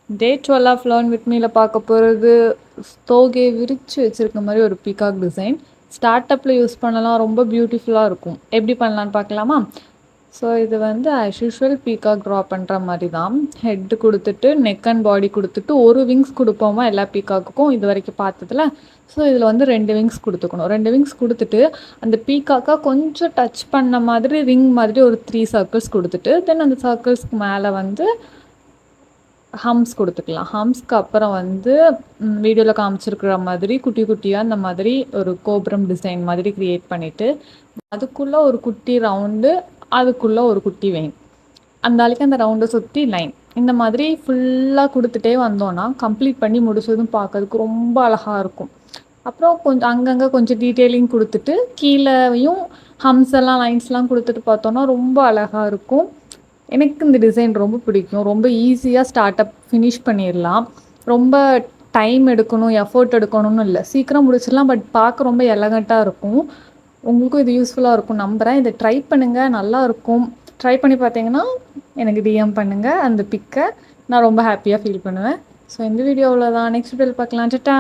Day 12 of learn with மீல பார்க்க போகிறது தோகையை விரித்து வச்சுருக்க மாதிரி ஒரு பீகாக் டிசைன். ஸ்டார்ட் அப்பில் யூஸ் பண்ணலாம், ரொம்ப பியூட்டிஃபுல்லாக இருக்கும். எப்படி பண்ணலான்னு பார்க்கலாமா? ஸோ இது வந்து ஆஸ் யூஷுவல் பீகாக் ட்ரா பண்ணுற மாதிரி தான். ஹெட்டு கொடுத்துட்டு நெக் அண்ட் பாடி கொடுத்துட்டு ஒரு விங்ஸ் கொடுப்போமா எல்லா பீகாக்குக்கும் இது வரைக்கும் பார்த்ததுல. ஸோ இதில் வந்து 2 விங்ஸ் கொடுத்துக்கணும். 2 விங்ஸ் கொடுத்துட்டு அந்த பீகாக்காக கொஞ்சம் டச் பண்ண மாதிரி ரிங் மாதிரி ஒரு 3 சர்க்கிள்ஸ் கொடுத்துட்டு தென் அந்த சர்க்கிள்ஸ்க்கு மேலே வந்து ஹம்ஸ் கொடுத்துக்கலாம். ஹம்ஸ்க்கு அப்புறம் வந்து வீடியோவில் காமிச்சிருக்கிற மாதிரி குட்டி குட்டியாக இந்த மாதிரி ஒரு கோபுரம் டிசைன் மாதிரி க்ரியேட் பண்ணிவிட்டு அதுக்குள்ளே ஒரு குட்டி ரவுண்டு, அதுக்குள்ளே ஒரு குட்டி வெயின், அந்த ஆளுக்கு அந்த ரவுண்டை சுற்றி லைன், இந்த மாதிரி ஃபுல்லாக கொடுத்துட்டே வந்தோன்னா கம்ப்ளீட் பண்ணி முடிச்சதும் பார்க்கறதுக்கு ரொம்ப அழகாக இருக்கும். அப்புறம் கொஞ்சம் அங்கங்கே கொஞ்சம் டீட்டெயிலிங் கொடுத்துட்டு கீழேயும் ஹம்ஸ் எல்லாம் லைன்ஸ்லாம் கொடுத்துட்டு பார்த்தோன்னா ரொம்ப அழகாக இருக்கும். எனக்கு இந்த டிசைன் ரொம்ப பிடிக்கும். ரொம்ப ஈஸியாக ஸ்டார்ட் அப் ஃபினிஷ் பண்ணிடலாம். ரொம்ப டைம் எடுக்கணும், எஃபோர்ட் எடுக்கணும்னு இல்லை, சீக்கிரம் முடிச்சிடலாம். பட் பார்க்க ரொம்ப எலகண்ட்டாக இருக்கும். உங்களுக்கும் இது யூஸ்ஃபுல்லாக இருக்கும் நம்புகிறேன். இதை ட்ரை பண்ணுங்கள், நல்லாயிருக்கும். ட்ரை பண்ணி பார்த்தீங்கன்னா எனக்கு டிஎம் பண்ணுங்கள் அந்த பிக்கை. நான் ரொம்ப ஹாப்பியாக ஃபீல் பண்ணுவேன். ஸோ இந்த வீடியோவில் தான். நெக்ஸ்ட் வீடியோவில் பார்க்கலாம். டாடா.